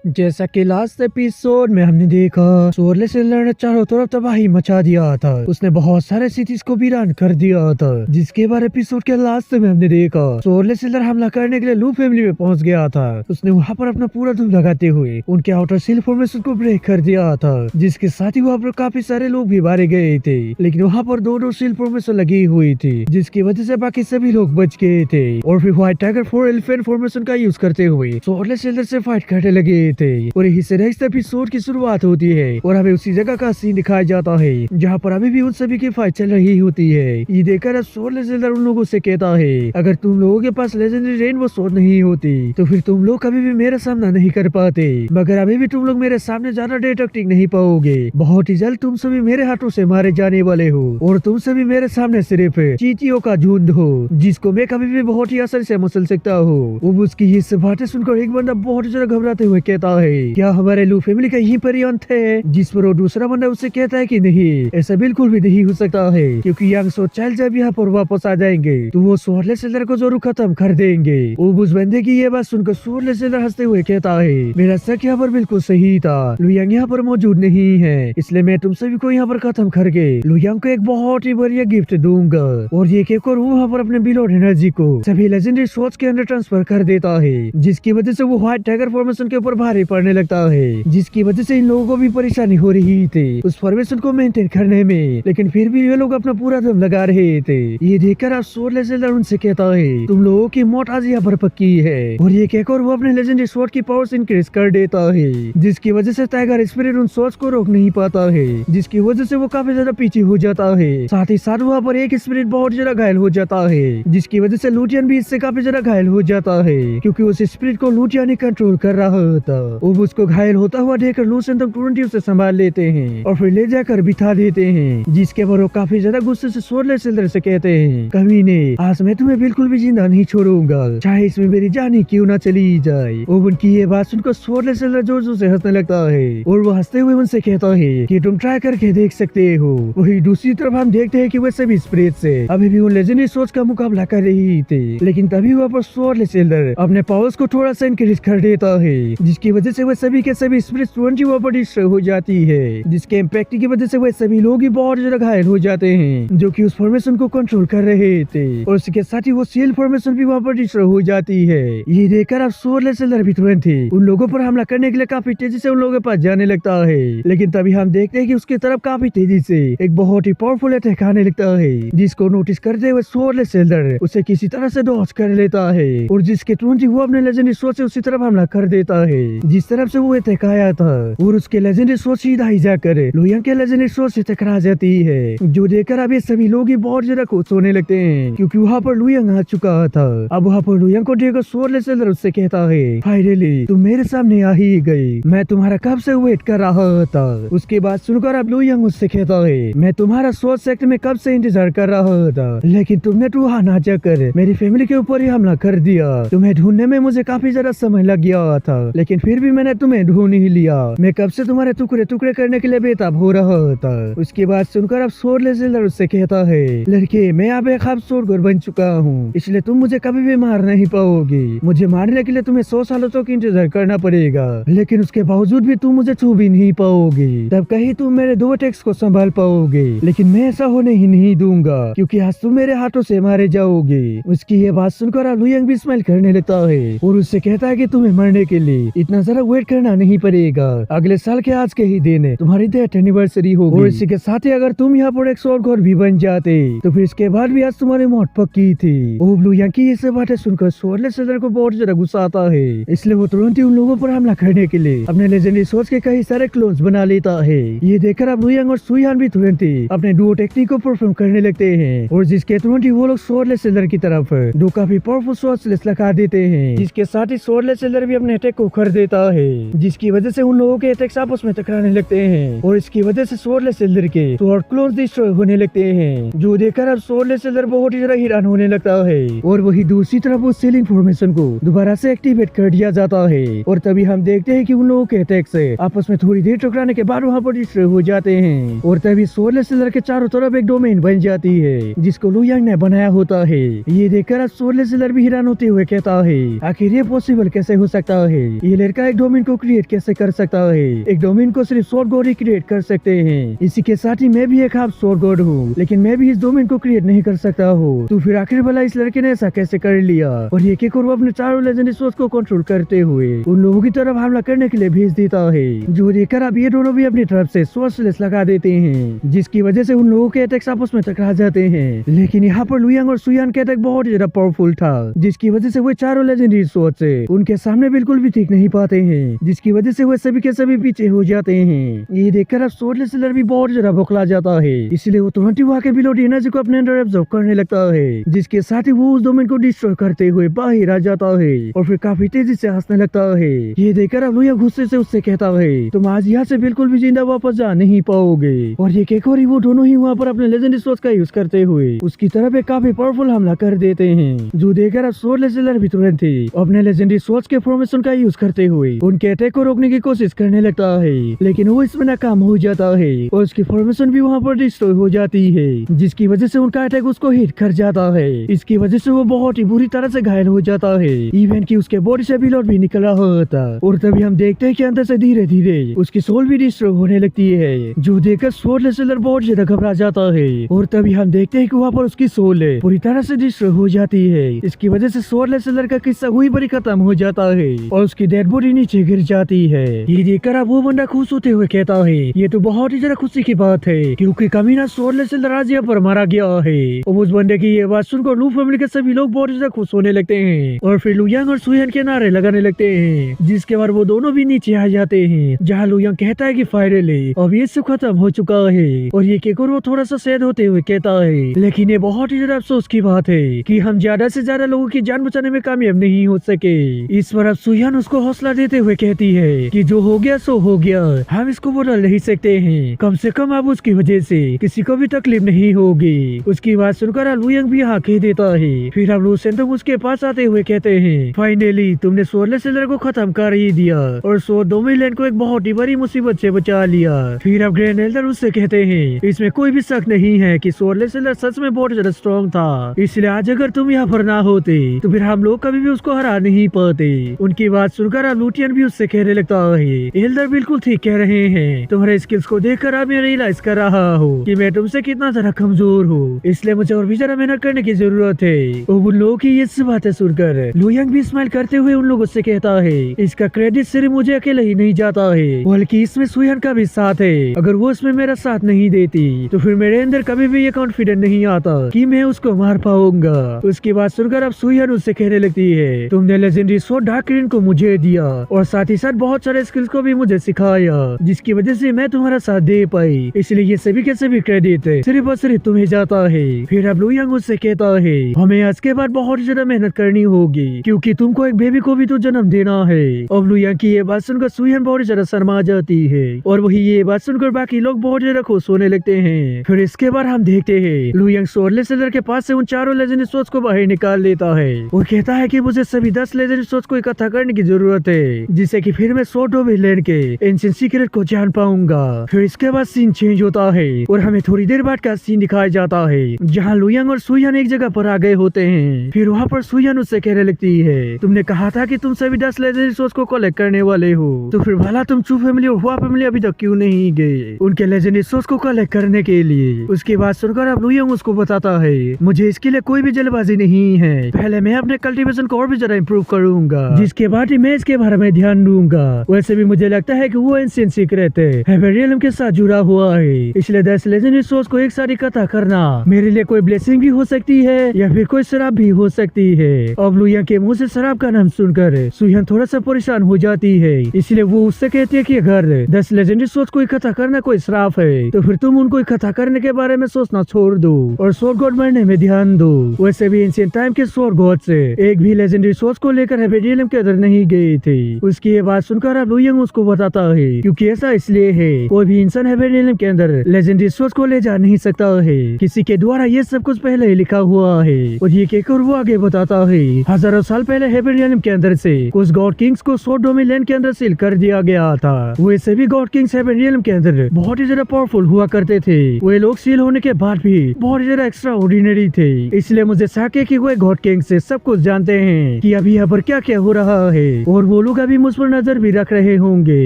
जैसा कि last episode में हमने देखा, सोरले सिल्वर ने चारों तरफ तबाही मचा दिया था। उसने बहुत सारे सिटीज को वीरान कर दिया था, जिसके बाद एपिसोड के लास्ट में हमने देखा सोरले सिल्वर हमला करने के लिए लू फैमिली में पहुंच गया था। उसने वहां पर अपना पूरा धूम लगाते हुए उनके आउटर सील फॉर्मेशन को ब्रेक कर दिया था, जिसके साथ ही वहाँ पर काफी सारे लोग भी मारे गए थे। लेकिन वहाँ पर दो सील फॉर्मेशन लगी हुई थी, जिसकी वजह से बाकी सभी लोग बच गए थे। और फिर व्हाइट टाइगर 4 एलिफेंट फॉर्मेशन का यूज करते हुए सोरले सिल्वर से फाइट करने लगे थे। और यही से नेक्स्ट एपिसोड की शुरुआत होती है और हमें उसी जगह का सीन दिखाया जाता है जहाँ पर अभी भी उन सभी की फाइट चल रही होती है। ये देखकर अब सोरले सिल्वर उन लोगों से कहता है, अगर तुम लोगों के पास लेजेंडरी रेनबो स्वॉर्ड नहीं होती तो फिर तुम लोग कभी भी मेरा सामना नहीं कर पाते, मगर अभी भी तुम लोग मेरे सामने ज्यादा देर तक टिक नहीं पाओगे। बहुत ही जल्द तुम सभी मेरे हाथों से मारे जाने वाले हो और तुम सभी मेरे सामने सिर्फ चींटियों का झुंड हो, जिसको मैं कभी भी बहुत ही आसानी से मसल सकता हूँ। वो उसकी ये बातें सुनकर एक बंदा बहुत ज्यादा घबराते हुए कहता है, क्या हमारे लू फैमिली का यही पर अंत है? जिस पर वो दूसरा बंदा उससे कहता है कि नहीं, ऐसा बिल्कुल भी नहीं हो सकता है, क्योंकि यंग सो चाइल्ड जब यहाँ पर वापस आ जाएंगे तो वो सोरले सिल्वर को जरूर खत्म कर देंगे। वो उस बंदे की ये बात सुनकर सोरले सिल्वर हंसते हुए कहता है, मेरा शक यहाँ पर बिल्कुल सही था, लुयांग यहाँ पर मौजूद नहीं है, इसलिए मैं तुम सभी को यहाँ पर खत्म करके लुयांग को एक बहुत ही बढ़िया गिफ्ट दूंगा। और ये कहकर वो वहाँ पर अपने बिलोड एनर्जी को सभी लेजेंडरी सोर्स के अंदर ट्रांसफर कर देता है, जिसकी वजह से वो व्हाइट टाइगर फॉर्मेशन के ऊपर भारी पड़ने लगता है, जिसकी वजह से इन लोगों को भी परेशानी हो रही थी उस फॉर्मेशन को मेंटेन करने में। लेकिन फिर भी ये लोग अपना पूरा दम लगा रहे थे। ये देखकर आप सोरले सिल्वर उनसे कहता है, तुम लोगों की मौत आज यहाँ पर पक्की है। और ये कहकर वो अपने लेजेंडरी स्वॉर्ड की पावर्स इंक्रीज कर देता है, जिसकी वजह से टाइगर स्पिरिट उन स्वॉर्ड्स को रोक नहीं पाता है, जिसकी वजह से वो काफी ज्यादा पीछे हो जाता है। साथ ही साथ वहाँ पर एक स्पिरिट बहुत ज्यादा घायल हो जाता है, जिसकी वजह से लूटियन भी इससे काफी ज्यादा घायल हो जाता है, क्योंकि उस स्पिरिट को लूटियन ही कंट्रोल कर रहा था। वो उसको घायल होता हुआ देखकर लूसेंट तुरंत ही उसे संभाल लेते हैं और फिर ले जाकर बिठा देते हैं, जिसके बाद वो काफी ज्यादा गुस्से से सोरले सिल्वर से कहते हैं, कमीने, आज मैं तुम्हें बिल्कुल भी जिंदा नहीं छोड़ूंगा, चाहे इसमें मेरी जान ही क्यों ना चली जाए। और उनकी ये बात सुनकर सोरले सिल्वर जोर जोर से हंसने लगता है और वो हंसते हुए उनसे कहता है कि तुम ट्राई करके देख सकते हो। वही दूसरी तरफ हम देखते हैं कि वे सभी स्पिरिट से अभी भी उन लेजेंडरी सोच का मुकाबला कर रही थी, लेकिन तभी वहाँ पर सोरले सिल्वर अपने पावर्स को थोड़ा सा इंक्रीज कर देता है, जिसकी वजह से वे सभी के सभी स्पिरिट तुरंत ही वहाँ पर डिस्ट्रॉय हो जाती है, जिसके इम्पैक्ट की वजह से वे सभी लोग ही बहुत ज्यादा घायल हो जाते हैं जो कि उस फॉर्मेशन को कंट्रोल कर रहे थे। और उसके साथ ही वो सील फॉर्मेशन भी वहाँ पर डिस्ट्रॉय हो जाती है। ये देखकर अब सोरले सिल्वर भी तुरंत ही उन लोगों पर हमला करने के लिए काफी तेजी से उन लोगों के पास जाने लगता है, लेकिन तभी हम देखते हैं कि उसकी तरफ काफी तेजी से एक बहुत ही पावरफुल अटैक आने लगता है, जिसको नोटिस करते हुए सोरले सिल्वर उसे किसी तरह से डॉज कर लेता है और जिसके तुरंत ही वो अपने लेजेंडरी सोच से उसी तरफ हमला कर देता है जिस तरफ से वो अटैक आया था। और उसके लेजेंडरी सोच सीधा ही जाकर लुयांग के लेजेंडरी सोच से टकरा जाती है, जो देखकर अब ये सभी लोग ही बहुत ज्यादा खुश होने लगते हैं, क्योंकि वहाँ पर लुयांग आ चुका था। अब वहाँ पर लुयांग को देखकर सोरले सिल्वर उससे कहता है, फाइनली तुम मेरे सामने आ ही गई, मैं तुम्हारा कब से वेट कर रहा था। उसके बाद सुनकर अब लुयांग उससे कहता है, मैं तुम्हारा सोच सेक्टर में कब से इंतजार कर रहा था, लेकिन तुमने तो वहाँ ना जाकर मेरी फैमिली के ऊपर ही हमला कर दिया। तुम्हें ढूंढने में मुझे काफी ज्यादा समय लग गया था, लेकिन फिर भी मैंने तुम्हें ढूंढ ही लिया। मैं कब से तुम्हारे टुकड़े टुकड़े करने के लिए बेताब हो रहा था। उसके बाद सुनकर अब सोरले सिल्वर उससे कहता है, लड़के, मैं अब एक खूबसूरत बन चुका हूँ, इसलिए तुम मुझे कभी भी मार नहीं पाओगी। मुझे मारने के लिए तुम्हें 100 सालों तक इंतजार करना पड़ेगा, लेकिन उसके बावजूद भी तुम मुझे छू भी नहीं पाओगी। तब कहीं तुम मेरे 2 अटैक्स को संभाल पाओगे, लेकिन मैं ऐसा होने ही नहीं दूंगा, क्योंकि आज तुम मेरे हाथों से मारे जाओगे। उसकी ये बात सुनकर अब लुयांग भी स्माइल करने लगता है और उससे कहता है कि तुम्हें मरने के लिए इतना ज्यादा वेट करना नहीं पड़ेगा। अगले साल के आज के ही दिन तुम्हारी डेथ एनिवर्सरी होगी, और इसी के साथ ही अगर तुम यहाँ पर एक स्वॉर्ड गॉड भी बन जाते तो फिर इसके बाद भी आज तुम्हारी मौत पक्की थी। लुयांग की ये बातें सुनकर सोरले सिल्वर को बहुत ज्यादा गुस्सा आता है, इसलिए वो तुरंत ही उन लोगों पर हमला करने के लिए अपने लेजेंडरी सोच के कई सारे क्लोन्स बना लेता है। ये देखकर अब लुयांग और सुयान भी तुरंत ही अपने डुओ टेक्निक को परफॉर्म करने लगते हैं, और जिसके तुरंत ही वो लोग सोरले सिल्वर की तरफ 2 काफी पावरफुल शॉट्स लगा देते हैं, जिसके साथ ही सोरले सिल्वर भी अपने अटैक को कर देता है, जिसकी वजह से उन लोगों के अटैक्स आपस में टकराने लगते हैं, और इसकी वजह से सोरले सिल्वर के स्वॉर्ड क्लोन्स डिस्ट्रॉय होने लगते हैं, जो देखकर अब सोरले सिल्वर बहुत ही ज्यादा हैरान होने लगता है। और वही दूसरी तरफ वो सीलिंग फॉर्मेशन को दोबारा से एक्टिवेट कर दिया जाता है, और तभी हम देखते हैं कि उन लोगों के अटैक्स आपस में थोड़ी देर टकराने के बाद वहाँ पर डिस्ट्रॉय हो जाते हैं, और तभी सोरले सिल्वर के चारों तरफ एक डोमेन बन जाती है, जिसको लुयांग ने बनाया होता है। ये देखकर अब सोरले सिल्वर भी हैरान होते हुए कहता है, आखिर ये पॉसिबल कैसे हो सकता है। ये लेयर का एक डोमेन को क्रिएट कैसे कर सकता है। एक डोमेन को सिर्फ स्वॉर्ड गॉड ही क्रिएट कर सकते हैं। इसी के साथ ही मैं भी एक हाफ स्वॉर्ड गॉड हूँ, लेकिन मैं भी इस डोमेन को क्रिएट नहीं कर सकता हूँ। तो फिर आखिर भला इस लड़के ने ऐसा कैसे कर लिया। और ये केकोरो अपने चारों लेजेंडरी सोर्स को कंट्रोल करते हुए उन लोगों की तरफ हमला करने के लिए भेज देता है, जो देखकर अब ये दोनों भी अपनी तरफ से सोर्सलेस लगा देते हैं, जिसकी वजह से उन लोगों के अटैक्स आपस में टकरा जाते हैं। लेकिन यहाँ पर लुयांग और सुयान के अटैक बहुत ज्यादा पावरफुल था, जिसकी वजह से वो चारों लेजेंडरी सोर्स उनके सामने बिल्कुल भी ठीक नहीं पाते हैं, जिसकी वजह से वो सभी के सभी पीछे हो जाते हैं। ये देखकर अब सोर्डलेस सिलर भी बहुत ज्यादा बौखला जाता है, इसलिए वो तुरंत ही वहाँ के बिलोड एनर्जी को अपने अंदर एब्जॉर्ब करने लगता है, जिसके साथ ही वो उस डोमेन को डिस्ट्रॉय करते हुए बाहर आ जाता है और फिर काफी तेजी से हंसने लगता है। ये देखकर अब लुयांग गुस्से से उससे कहता है, तुम आज यहाँ से बिल्कुल भी जिंदा वापस जा नहीं पाओगे। और ये केकोरी वो दोनों ही वहाँ पर अपने लेजेंडरी सोर्स का यूज करते हुए उसकी तरफ एक काफी पावरफुल हमला कर देते हैं, जो देखकर अब सोर्डलेस सिलर भी तुरंत ही अपने लेजेंडरी सोर्स के फॉर्मेशन का यूज करते हुए उनके अटैक को रोकने की कोशिश करने लगता है, लेकिन वो इसमें नाकाम हो जाता है और उसकी फॉर्मेशन भी वहाँ पर डिस्ट्रॉय हो जाती है, जिसकी वजह से उनका अटैक उसको हिट कर जाता है। इसकी वजह से वो बहुत ही बुरी तरह से घायल हो जाता है, इवन कि उसके बॉडी से ब्लड भी निकल रहा होता। और तभी हम देखते हैं कि अंदर से धीरे धीरे उसकी सोल भी डिस्ट्रॉय होने लगती है, जो देखकर सोर्डलेस सिलर बहुत ज्यादा घबरा जाता है। और तभी हम देखते हैं कि वहाँ पर उसकी सोल पूरी तरह से डिस्ट्रॉय हो जाती है। इसकी वजह से सोर्डलेस सिलर का किस्सा हुई बड़ी खत्म हो जाता है और उसकी डेड बॉडी नीचे गिर जाती है। ये देखकर अब वो बंदा खुश होते हुए कहता है, ये तो बहुत ही ज्यादा खुशी की बात है, क्योंकि कमीना सोर्डलेस सिलर आज यहाँ पर मारा गया है। और उस बंदे की ये बात सुनकर लू फैमिली के सभी लोग बहुत ज्यादा खुश होने लगते हैं और फिर लुयांग और सुयान के नारे लगाने लगते हैं, जिसके बाद वो दोनों भी नीचे आ जाते हैं, जहाँ लुयांग कहता है कि फाइनली अब ये सब खत्म हो चुका है। और ये केकोरो थोड़ा सा सैड होते हुए कहता है, लेकिन ये बहुत ही ज्यादा अफसोस की बात है कि हम ज्यादा से ज्यादा लोगों की जान बचाने में कामयाब नहीं हो सके। इस पर अब सुयान उसको हौसला देते हुए कहती है कि जो हो गया सो हो गया, हम इसको बदल नहीं सकते हैं, कम से कम अब उसकी वजह से किसी को भी तकलीफ नहीं होगी। उसकी बात सुनकर अब लुयांग भी हाँ कह देता है। फिर अब लू सेंटोंग उसके पास आते हुए कहते हैं, फाइनली तुमने सोर्डलेस सिलर को खत्म कर ही दिया और सो डोमिनियन को एक बहुत ही बड़ी मुसीबत से बचा लिया। फिर अब ग्रैंड एल्डर उससे कहते हैं, इसमें कोई भी शक नहीं है कि सोर्डलेस सिलर सच में बहुत ज्यादा स्ट्रॉन्ग था, इसलिए आज अगर तुम यहाँ पर ना होते तो फिर हम लोग कभी भी उसको हरा नहीं पाते। उनकी बात सुनकर अब लूटियन भी उससे कहने लगता है, एल्डर बिल्कुल ठीक कह रहे हैं, तुम्हारे स्किल्स को देखकर अब मैं रियलाइज कर रहा हूँ कि मैं तुमसे कितना ज्यादा कमजोर हूँ, इसलिए मुझे और भी ज्यादा मेहनत करने की जरूरत है। और उन लोगों की ये सब बातें सुनकर लुयांग भी स्माइल करते हुए उन लोगों से कहता है, इसका क्रेडिट सिर्फ मुझे अकेले ही नहीं जाता है, बल्कि इसमें सुयान का भी साथ है। अगर वो इसमें मेरा साथ नहीं देती तो फिर मेरे अंदर कभी भी ये कॉन्फिडेंस नहीं आता कि मैं उसको मार पाऊंगा। उसकी बात सुनकर अब सुयान उससे कहने लगती है, तुमने लेजेंडरी स्वॉर्ड डार्क क्रीन को मुझे दिया और साथ ही साथ बहुत सारे स्किल्स को भी मुझे सिखाया, जिसकी वजह से मैं तुम्हारा साथ दे पाई, इसलिए ये सभी के सभी क्रेडिट सिर्फ और सिर्फ तुम्हें जाता है। फिर अब लुयांग उससे कहता है, हमें आज के बाद बहुत ज्यादा मेहनत करनी होगी, क्योंकि तुमको एक बेबी को भी तो जन्म देना है। अब लुयांग की ये बात सुनकर सुयान बहुत ज्यादा शर्मा जाती है और वही ये बात सुनकर बाकी लोग बहुत ज्यादा खुश होने लगते हैं। फिर इसके बाद हम देखते हैं लुयांग सोर्डलेस सिलर के पास से उन चारों लेजेंडरी सोर्स को बाहर निकाल लेता है और कहता है कि मुझे सभी 10 लेजेंडरी सोर्स को इकट्ठा करने की जरूरत है, जिससे कि फिर मैं सोर्ड डोमिनियन के एंशिएंट सीक्रेट को जान पाऊंगा। फिर इसके बाद सीन चेंज होता है और हमें थोड़ी देर बाद का सीन दिखाया जाता है, जहाँ लुयांग और सुयान एक जगह पर आ गए होते हैं। फिर वहाँ पर सुयान उससे कहने लगती है, तुमने कहा था कि तुम सभी 10 लेजेंडरी सोर्स को कलेक्ट करने वाले हो, तो फिर भला तुम चू फैमिली और हुआ फैमिली अभी तक क्यों नहीं गए उनके लेजेंडरी सोर्स को कलेक्ट करने के लिए। उसकी बात सुनकर अब लुयांग उसको बताता है, मुझे इसके लिए कोई भी जल्दबाजी नहीं है, पहले मैं अपने कल्टीवेशन को और भी ज्यादा इम्प्रूव करूंगा, जिसके बाद ही मैं इसके बारे में ध्यान दूंगा। वैसे भी मुझे लगता है कि वो एंशिएंट सीक्रेट हेबेरियम के साथ जुड़ा हुआ है, इसलिए 10 लेजेंडरी सोर्स को एक साथ इकट्ठा करना मेरे लिए कोई ब्लेसिंग भी हो सकती है या फिर कोई शराब भी हो सकती है। अब लुयांग के मुंह से शराब का नाम सुनकर सुयान थोड़ा सा परेशान हो जाती है, इसलिए वो उससे कहती है कि अगर 10 लेजेंडरी सोर्स को इकट्ठा करना कोई श्राप है तो फिर तुम उनको इकट्ठा करने के बारे में सोचना छोड़ दो और स्वॉर्ड गॉड बनने में ध्यान दो। वैसे भी एंशिएंट टाइम के स्वॉर्ड गॉड से एक भी लेजेंडरी सोर्स को लेकर हेबेरियम के अंदर नहीं गए थे। उसकी ये बात सुनकर अब लुयांग उसको बताता है, क्योंकि ऐसा इसलिए है कोई भी इंसान हेबेरियम के अंदर लेजेंडरी सोर्स को ले जा नहीं सकता है, किसी के द्वारा ये सब कुछ पहले ही लिखा हुआ है। और ये कहकर वो आगे बताता है, हजारों साल पहले हेबेरियम के अंदर से कुछ गॉड किंग्स को स्वॉर्ड डोमिनियन के अंदर सील कर दिया गया था। वो सभी गॉड किंग्स हेबेरियम के अंदर बहुत ही ज्यादा पावरफुल हुआ करते थे, वे लोग सील होने के बाद भी बहुत ज्यादा एक्स्ट्रा ऑर्डिनरी थे, इसलिए मुझे शक है कि वो गॉड किंग से सब कुछ जानते हैं कि अभी यहाँ पर क्या क्या हो रहा है और वो लोग अभी मुझ पर नजर भी रख रहे होंगे।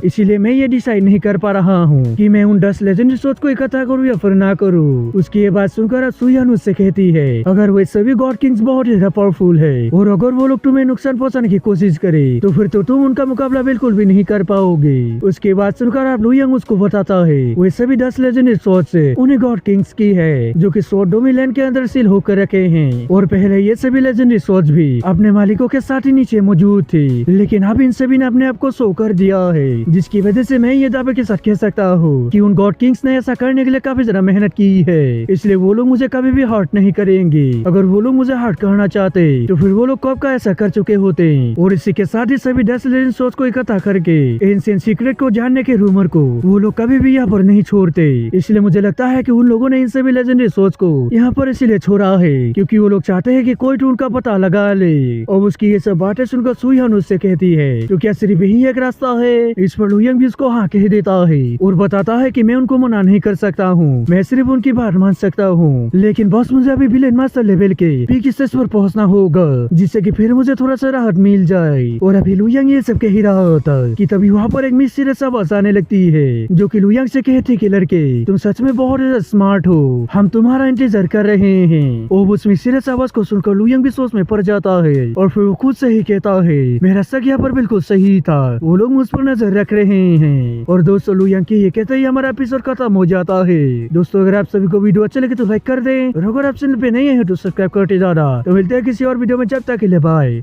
इसीलिए मैं ये डिसाइड नहीं कर पा रहा हूँ कि मैं उन 10 लेजेंडरी सोर्स को इकट्ठा करूँ या फिर ना करूँ। उसकी ये बात सुनकर सुयान उससे कहती है, अगर वे सभी गॉड किंग्स बहुत ज्यादा पावरफुल है और अगर वो लोग तुम्हें नुकसान पहुँचाने की कोशिश करे तो फिर तो तुम उनका मुकाबला बिल्कुल भी नहीं कर पाओगे। उसके बाद सुनकर आप लुयांग उसको बताता है वे सभी 10 लेजेंडरी सोर्स उन्हें गॉड किंग्स की है जो कि सोर्ड डोमिलैंड के अंदर सील होकर रखे हैं और पहले ये सभी लेजेंडरी सोर्स भी अपने मालिकों के साथ ही नीचे मौजूद थे, लेकिन अब इन सभी ने अपने आप को शो कर दिया है, जिसकी वजह से मैं ये दावे के साथ कह सकता हूँ कि उन गॉड किंग्स ने ऐसा करने के लिए काफी ज्यादा मेहनत की है। इसलिए वो लोग मुझे कभी भी हर्ट नहीं करेंगे। अगर वो लोग मुझे हर्ट करना चाहते तो फिर वो लोग कब का ऐसा कर चुके होते। और इसी के साथ ही सभी 10 लेजेंडरी सोर्स को इकट्ठा करके एंशिएंट सीक्रेट को जानने के रूमर को वो लोग कभी भी यहाँ पर नहीं छोड़ते। इसलिए मुझे लगता है कि उन लोगों ने इन सभी लेजेंडरी सोर्स को यहाँ पर इसीलिए छोड़ा है क्योंकि वो लोग चाहते हैं कि कोई तो उनका पता लगा ले। और उसकी ये सब बातें सुनकर सुयान उससे कहती है तो क्या सिर्फ यही एक रास्ता है। इस पर लुयांग भी उसको हाँ कह देता है और बताता है कि मैं उनको मना नहीं कर सकता हूँ, मैं सिर्फ उनकी बात मान सकता हूँ, लेकिन बॉस मुझे अभी विलेन मास्टर लेवल के पीक स्टेज पर पहुँचना होगा जिससे कि फिर मुझे थोड़ा सा राहत मिल जाए। और अभी लुयांग ये सब कह ही रहा होता कि तभी वहाँ पर एक मिस्टीरियस आवाज आने लगती है जो कि लुयांग से कहती कि लड़के तुम सच में बहुत स्मार्ट हो, हम तुम्हारा इंतजार कर रहे हैं। और उस मिस्टीरियस आवाज को सुनकर लुयांग भी सोच में पड़ जाता है और फिर वो खुद से ही कहता है मेरा शक यहाँ पर बिल्कुल सही था, वो लोग मुझ पर नजर रख रहे हैं। और दोस्तों लुयांग की ये कहते ही हमारा एपिसोड खत्म हो जाता है। दोस्तों अगर आप सभी को वीडियो अच्छा लगे तो लाइक कर दें और अगर आप चैनल पे नहीं है तो सब्सक्राइब करते जाना। तो मिलते हैं किसी और वीडियो में, जब तक के लिए बाय।